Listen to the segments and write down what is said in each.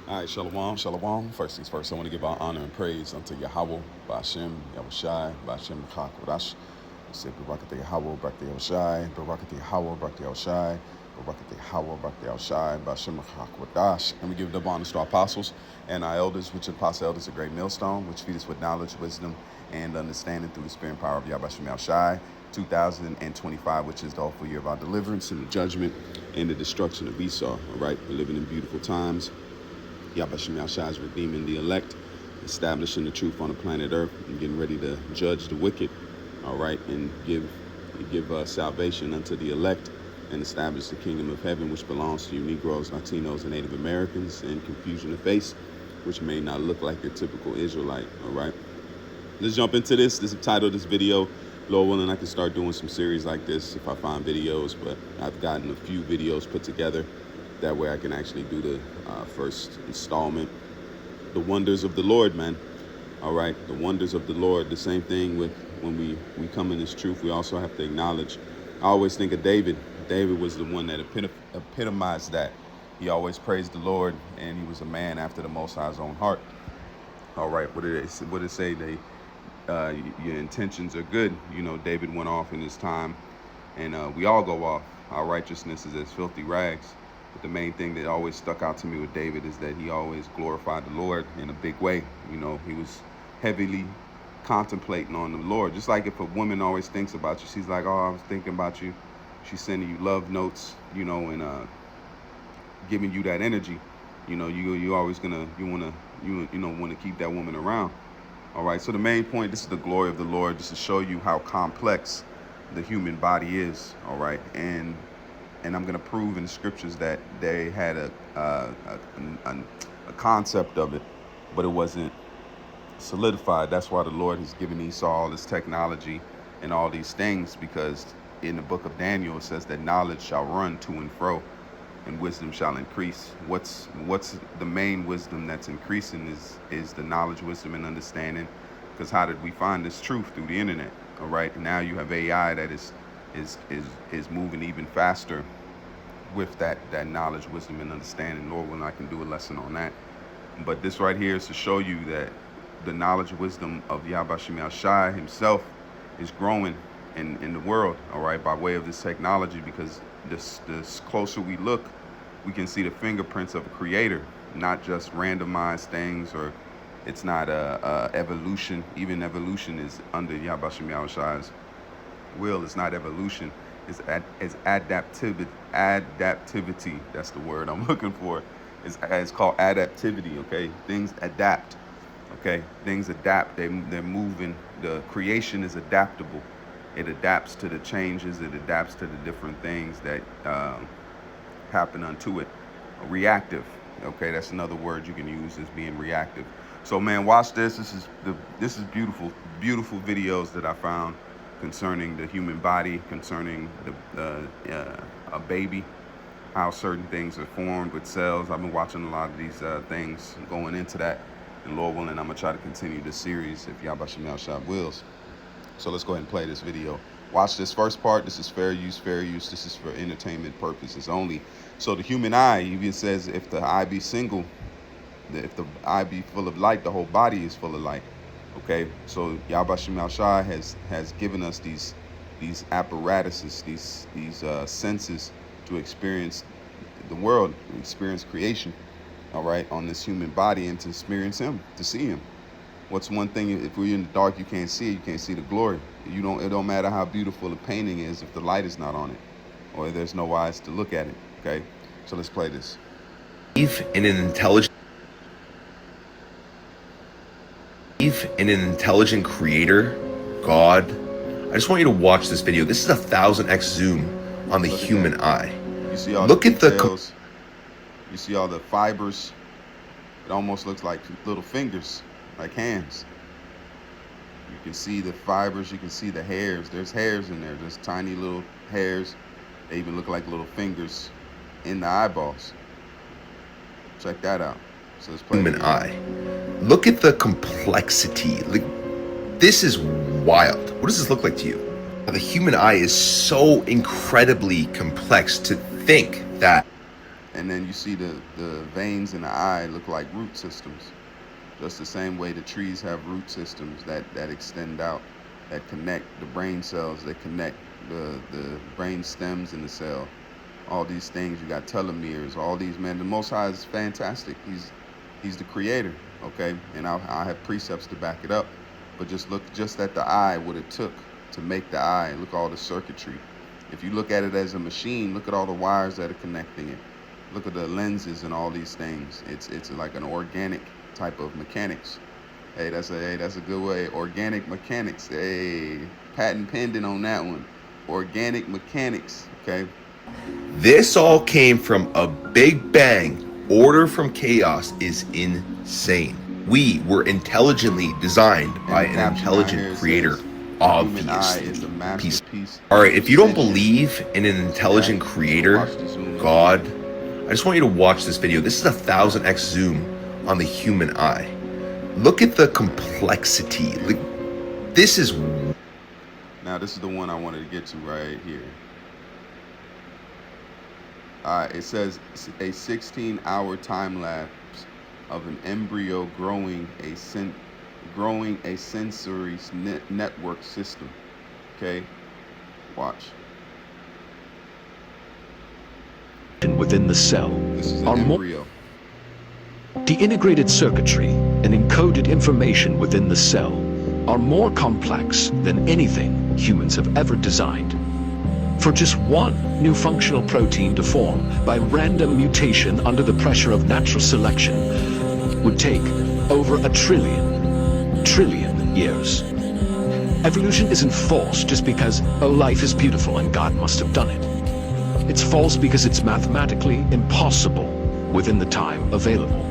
All right, shalom, shalom. First things first, I want to give our honor and praise unto Yahawah, BAHASHAM, Yahawashi, BAHASHAM, BARAK. We say, Barak to Yahawah, Barak to Yahawashi, Barak to Yahawah, Barak to Yahawashi, Barak to Yahawah, Barak to Yahawashi, BAHASHAM, BARAK. And we give double honors to our apostles and our elders, which apostle elders, a great millstone, which feed us with knowledge, wisdom, and understanding through the spirit and power of Yahawah Yahawashi. 2025, which is the awful year of our deliverance and the judgment and the destruction of Esau. All right, we're living in beautiful times. Yahawah Yahawashi is redeeming the elect, establishing the truth on the planet Earth, and getting ready to judge the wicked, all right, and give salvation unto the elect and establish the kingdom of heaven, which belongs to you Negroes, Latinos, and Native Americans, and confusion of face, which may not look like your typical Israelite, all right. Let's jump into this. This is the title of this video. Lord willing, I can start doing some series like this if I find videos, but I've gotten a few videos put together. That way I can actually do the first installment. The wonders of the Lord, man. All right, the wonders of the Lord. The same thing with when we come in this truth, we also have to acknowledge. I always think of David. David was the one that epitomized that. He always praised the Lord, and he was a man after the Most High's own heart. All right, what did it say? Your intentions are good. You know, David went off in his time, and we all go off. Our righteousness is as filthy rags. But the main thing that always stuck out to me with David is that he always glorified the Lord in a big way. You know, he was heavily contemplating on the Lord. Just like if a woman always thinks about you, she's like, oh, I was thinking about you. She's sending you love notes, you know, and giving you that energy. You know, you always want to keep that woman around. All right, so the main point, this is the glory of the Lord, just to show you how complex the human body is, all right? And I'm going to prove in the scriptures that they had a concept of it, but it wasn't solidified. That's why the Lord has given Esau all this technology and all these things, because in the book of Daniel, it says that knowledge shall run to and fro, and wisdom shall increase. What's the main wisdom that's increasing is the knowledge, wisdom, and understanding. Because how did we find this truth? Through the internet. All right. And now you have AI that is moving even faster with that knowledge, wisdom, and understanding. Lord, when I can do a lesson on that. But this right here is to show you that the knowledge, wisdom of Yahawah Yahawashi himself is growing in the world, all right, by way of this technology, because this closer we look, we can see the fingerprints of a creator, not just randomized things, or it's not evolution. Even evolution is under Yahawah Yahawashi's will. It's not evolution. It's adaptivity. Adaptivity. That's the word I'm looking for. It's called adaptivity. Okay, things adapt. Okay, things adapt. They're moving. The creation is adaptable. It adapts to the changes. It adapts to the different things that happen unto it. Reactive. Okay, that's another word you can use as being reactive. So, man, watch this. This is beautiful, beautiful videos that I found concerning the human body, concerning a baby, how certain things are formed with cells. I've been watching a lot of these things going into that. And Lord willing, I'm going to try to continue this series if Yahawah Yahawashi wills. So let's go ahead and play this video. Watch this first part. This is fair use, fair use. This is for entertainment purposes only. So the human eye even says if the eye be single, if the eye be full of light, the whole body is full of light. Okay, so Yahawah Yahawashi has given us these apparatuses, these senses to experience the world, experience creation. All right, on this human body, and to experience him, to see him. What's one thing, if we're in the dark, you can't see it, you can't see the glory. It don't matter how beautiful the painting is if the light is not on it, or there's no eyes to look at it. Okay, so let's play this. In an intelligent creator, God. I just want you to watch this video. This is a 1000x zoom on the human eye. You see all Look the at the details. You see all the fibers. It almost looks like little fingers, like hands. You can see the fibers. You can see the hairs. There's hairs in there. There's tiny little hairs. They even look like little fingers in the eyeballs. Check that out. So let's play human eye. Look at the complexity. Like, this is wild. What does this look like to you? The human eye is so incredibly complex. To think that And then you see the veins in the eye look like root systems. Just the same way the trees have root systems that extend out, that connect the brain cells, that connect the brain stems in the cell. All these things, you got telomeres, all these, man. The Most High is fantastic. He's the creator, okay? And I have precepts to back it up. But just look just at the eye, what it took to make the eye. Look at all the circuitry. If you look at it as a machine, look at all the wires that are connecting it. Look at the lenses and all these things. It's like an organic type of mechanics. Hey, that's a good way. Organic mechanics. Hey, patent pending on that one. Organic mechanics. Okay. This all came from a big bang. Order from chaos is insane. We were intelligently designed by an intelligent creator. Obviously. All right, if you don't believe in an intelligent creator, God, I just want you to watch this video. This is 1000x zoom on the human eye. Look at the complexity. Like, this is... Now, this is the one I wanted to get to right here. It says a 16-hour time lapse of an embryo growing a sensory network system. Okay, watch. Within the cell This is an embryo. The integrated circuitry and encoded information within the cell are more complex than anything humans have ever designed. For just one new functional protein to form by random mutation under the pressure of natural selection would take over a trillion years. Evolution isn't false just because, oh, life is beautiful and God must have done it. It's false because it's mathematically impossible within the time available.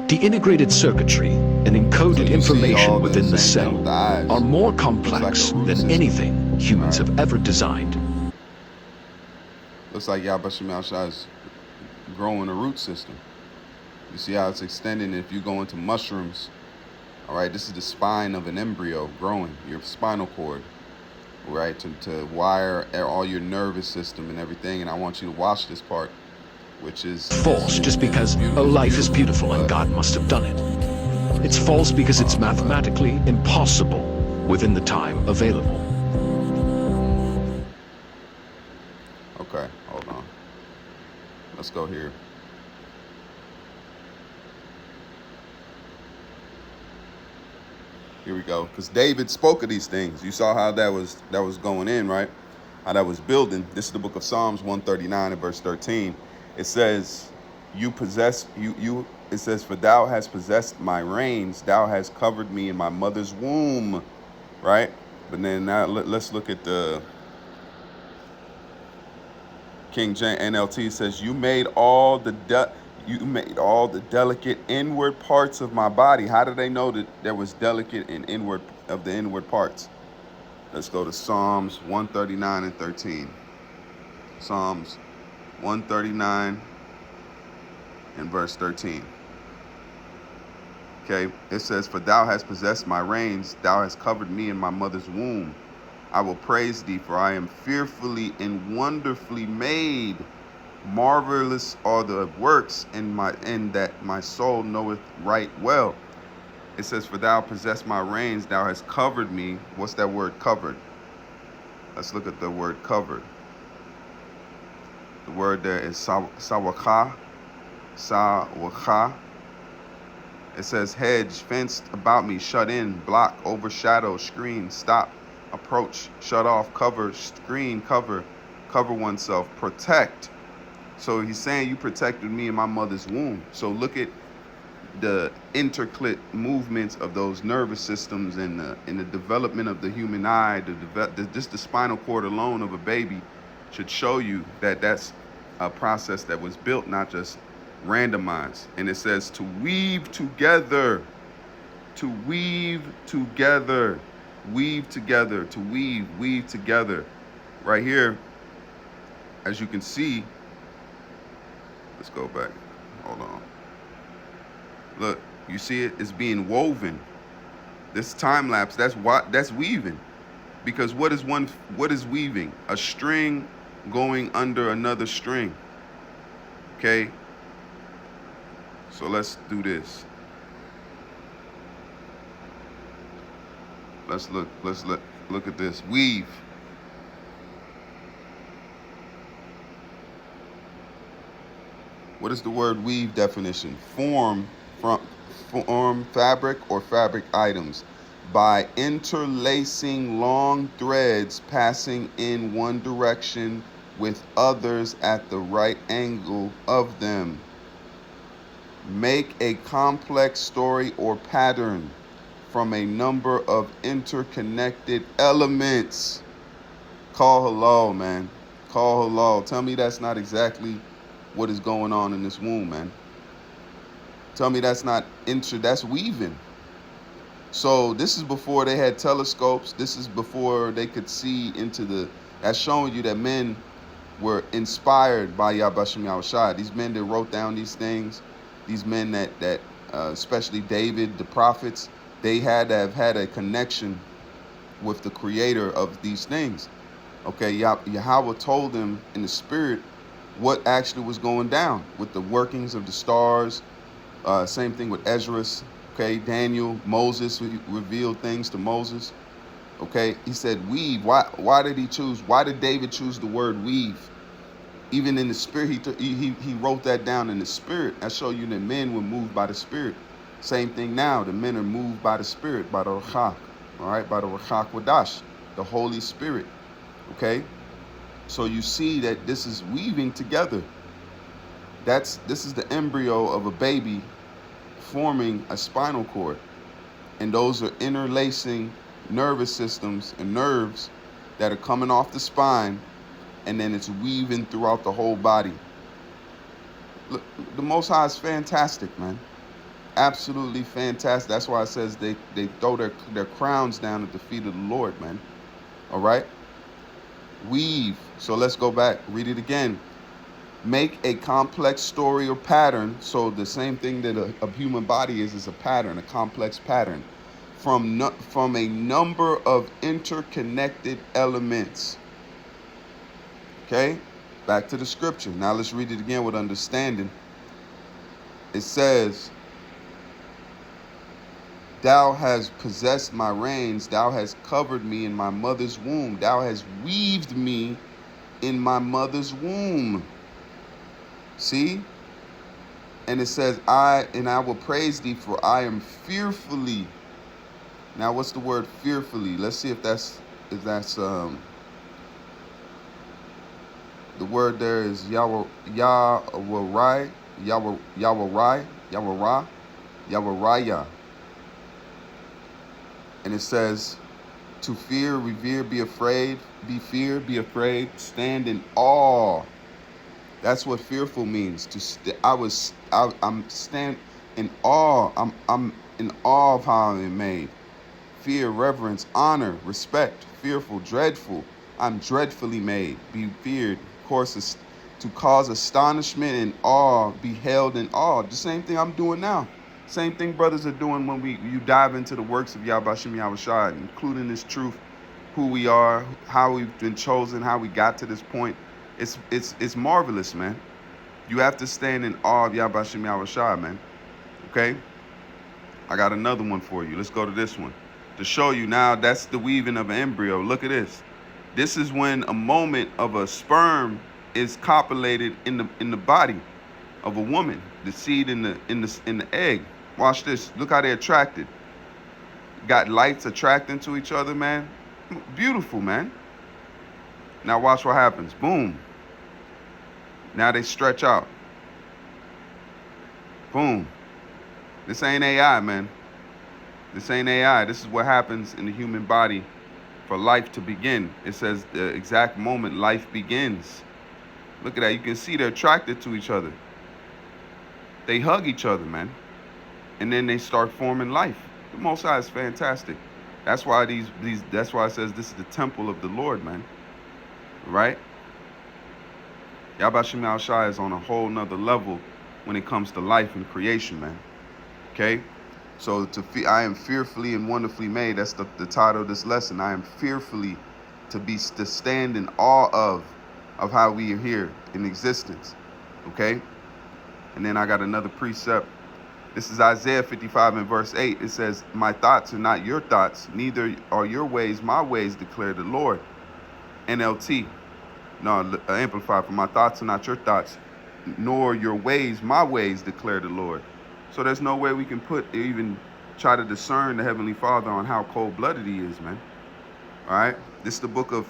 The integrated circuitry and encoded information within the cell are more complex than anything humans have ever designed. Looks like Yahawah is growing a root system. You see how it's extending. If you go into mushrooms, all right, this is the spine of an embryo growing, your spinal cord, right, to wire all your nervous system and everything. And I want you to watch this part, which is false just because, oh, life is beautiful and God must have done it. It's false because it's mathematically impossible within the time available. Okay, hold on. Let's go here. Here we go. Because David spoke of these things. You saw how that was going in, right? How that was building. This is the book of Psalms 139 and verse 13. It says, it says, for thou hast possessed my reins, thou hast covered me in my mother's womb, right? But then now let's look at the King James NLT. Says, you made all the delicate inward parts of my body. How did they know that there was delicate and inward of the inward parts? Let's go to Psalms 139 and 13. Psalms 139 and verse 13. Okay, it says, for thou hast possessed my reins, thou hast covered me in my mother's womb. I will praise thee, for I am fearfully and wonderfully made. Marvelous are the works in that my soul knoweth right well. It says, for thou possess my reins, thou hast covered me. What's that word covered? Let's look at the word covered. The word there is ZAQAN. It says, hedge, fenced about me, shut in, block, overshadow, screen, stop, approach, shut off, cover, screen, cover oneself, protect. So he's saying you protected me in my mother's womb. So look at the interclit movements of those nervous systems and in the development of the human eye. Just the spinal cord alone of a baby should show you that that's a process that was built, not just randomized. And it says to weave together, to weave together, weave together, to weave together. Right here, as you can see, let's go back. Hold on. Look, you see it? It's being woven. This time lapse, that's weaving. Because what is weaving? A string going under another string. Okay? So let's do this. Let's look at this. Weave. What is the word weave definition? Form, fabric or fabric items by interlacing long threads passing in one direction with others at the right angle of them. Make a complex story or pattern from a number of interconnected elements. Call hello, man. Call hello. Tell me that's not exactly what is going on in this womb, man. Tell me that's not that's weaving. So this is before they had telescopes. This is before they could see into that's showing you that men were inspired by BAHASHAM Yahawashi. These men that wrote down these things, these men that especially David, the prophets, they had to have had a connection with the creator of these things. Okay, Yahawah told them in the spirit what actually was going down with the workings of the stars. Same thing with Ezra. Okay, Daniel, Moses revealed things to Moses. Okay, he said weave. Why did he choose? Why did David choose the word weave? Even in the spirit, he wrote that down in the spirit. I show you that men were moved by the spirit. Same thing now. The men are moved by the spirit, by the Ruach, all right, by the Ruach Wadash, the Holy Spirit. Okay, so you see that this is weaving together. This is the embryo of a baby forming a spinal cord, and those are interlacing nervous systems and nerves that are coming off the spine, and then it's weaving throughout the whole body. Look, the Most High is fantastic, man. Absolutely fantastic. That's why it says they throw their crowns down at the feet of the Lord, man. All right? Weave. So let's go back. Read it again. Make a complex story or pattern. So the same thing that a human body is a pattern, a complex pattern, from a number of interconnected elements. Okay? Back to the scripture. Now let's read it again with understanding. It says, Thou hast possessed my reins. Thou hast covered me in my mother's womb. Thou hast weaved me in my mother's womb. See? And it says, I will praise thee, for I am fearfully. Now, what's the word fearfully? Let's see if that's the word there is Yahawah, Yahawah. And it says, to fear, revere, be afraid, be feared, be afraid, stand in awe. That's what fearful means. I'm stand in awe. I'm in awe of how I'm made. Fear, reverence, honor, respect, fearful, dreadful. I'm dreadfully made. Be feared. Of course, it's to cause astonishment and awe, be held in awe. The same thing I'm doing now. Same thing brothers are doing when you dive into the works of BAHASHAM Yahawashi, including this truth, who we are, how we've been chosen, how we got to this point. It's marvelous, man. You have to stand in awe of BAHASHAM Yahawashi, man. Okay? I got another one for you. Let's go to this one. To show you now, that's the weaving of an embryo. Look at this. This is when a moment of a sperm is copulated in the body of a woman, the seed in the egg. Watch this. Look how they're attracted. Got lights attracting to each other, man. Beautiful, man. Now watch what happens. Boom. Now they stretch out. Boom. This ain't AI, man. This ain't AI. This is what happens in the human body for life to begin. It says the exact moment life begins. Look at that. You can see they're attracted to each other. They hug each other, man. And then they start forming life. The Most High is fantastic. That's why that's why it says this is the temple of the Lord, man. Right? BAHASHAM Yahawashi is on a whole nother level when it comes to life and creation, man. Okay? So I am fearfully and wonderfully made. That's the title of this lesson. I am fearfully to stand in awe of. of how we are here in existence. Okay? And then I got another precept. This is Isaiah 55 and verse 8. It says, my thoughts are not your thoughts, neither are your ways my ways, declare the Lord. NLT. No, amplified. For my thoughts are not your thoughts, nor your ways my ways, declare the Lord. So there's no way we can even try to discern the Heavenly Father on how cold-blooded he is, man. All right? This is the book of...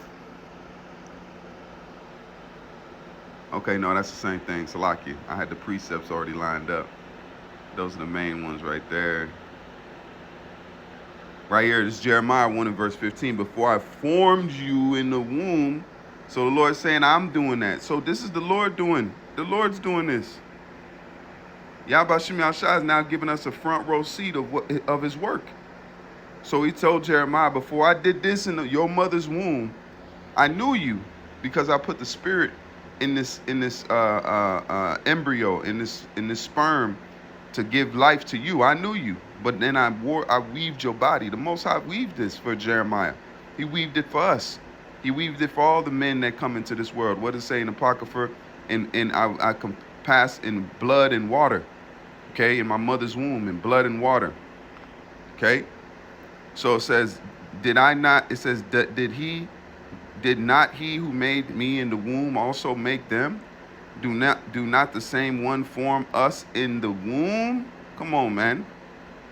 Okay, no, that's the same thing. Salakia. I had the precepts already lined up. Those are the main ones right there. Right here, this is Jeremiah 1 and verse 15. Before I formed you in the womb. So the Lord's saying, I'm doing that. So this is the Lord doing. The Lord's doing this. Yahawah is now giving us a front row seat of his work. So he told Jeremiah, before I did this in your mother's womb, I knew you because I put the spirit in this embryo, in this sperm, to give life to you. I knew you, but then I weaved your body. The Most High weaved this for Jeremiah. He weaved it for us. He weaved it for all the men that come into this world. What does it say in Apocrypha? I compass in blood and water. Okay, in my mother's womb, in blood and water. Okay, so it says, did I not? It says, did not he who made me in the womb also make them? Do not the same one form us in the womb? Come on, man.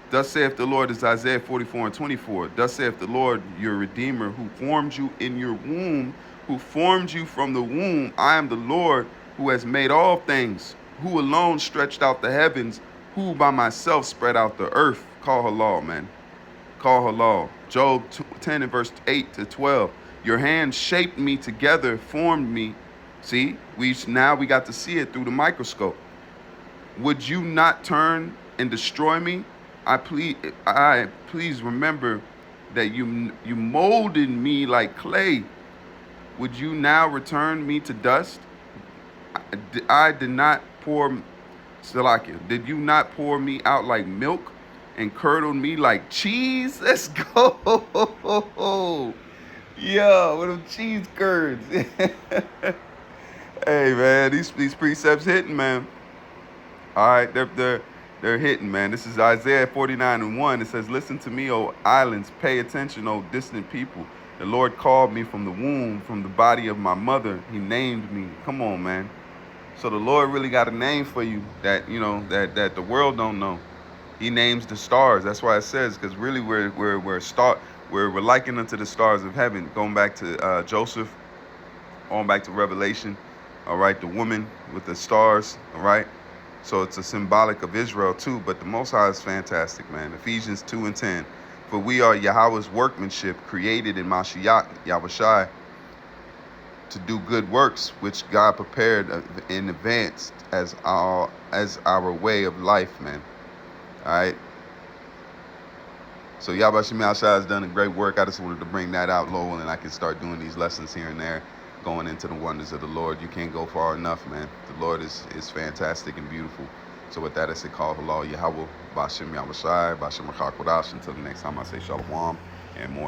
Thus saith the Lord, is Isaiah 44 and 24. Thus saith the Lord, your Redeemer, who formed you in your womb, who formed you from the womb. I am the Lord who has made all things, who alone stretched out the heavens, who by myself spread out the earth. Call her law, man. Call her law. Job 10 and verse 8 to 12. Your hand shaped me together, formed me. See, now we got to see it through the microscope. Would you not turn and destroy me? Please remember that you molded me like clay. Would you now return me to dust? I did not pour, Salakia, did you not pour me out like milk and curdle me like cheese? Let's go. Yo, with them cheese curds. Hey, man, these precepts hitting, man. All right, they're hitting, man. This is Isaiah 49 and 1. It says, listen to me, O islands. Pay attention, O distant people. The Lord called me from the womb, from the body of my mother. He named me. Come on, man. So the Lord really got a name for you that, you know, that the world don't know. He names the stars. That's why it says, because really we're likened unto the stars of heaven. Going back to Joseph, going back to Revelation. All right, the woman with the stars. All right. So it's a symbolic of Israel too, but the Most High is fantastic, man. Ephesians 2 and 10. For we are Yahawah's workmanship, created in Mashiach, Yahawashi, to do good works, which God prepared in advance as our way of life, man. All right. So Yahawah has done a great work. I just wanted to bring that out, Lowell, and I can start doing these lessons here and there, going into the wonders of the Lord. You can't go far enough, man. The Lord is fantastic and beautiful. So with that, I say call Halal Yahawah, BAHASHAM Yahawashi, BAHASHAM. Until the next time, I say Shalom and more.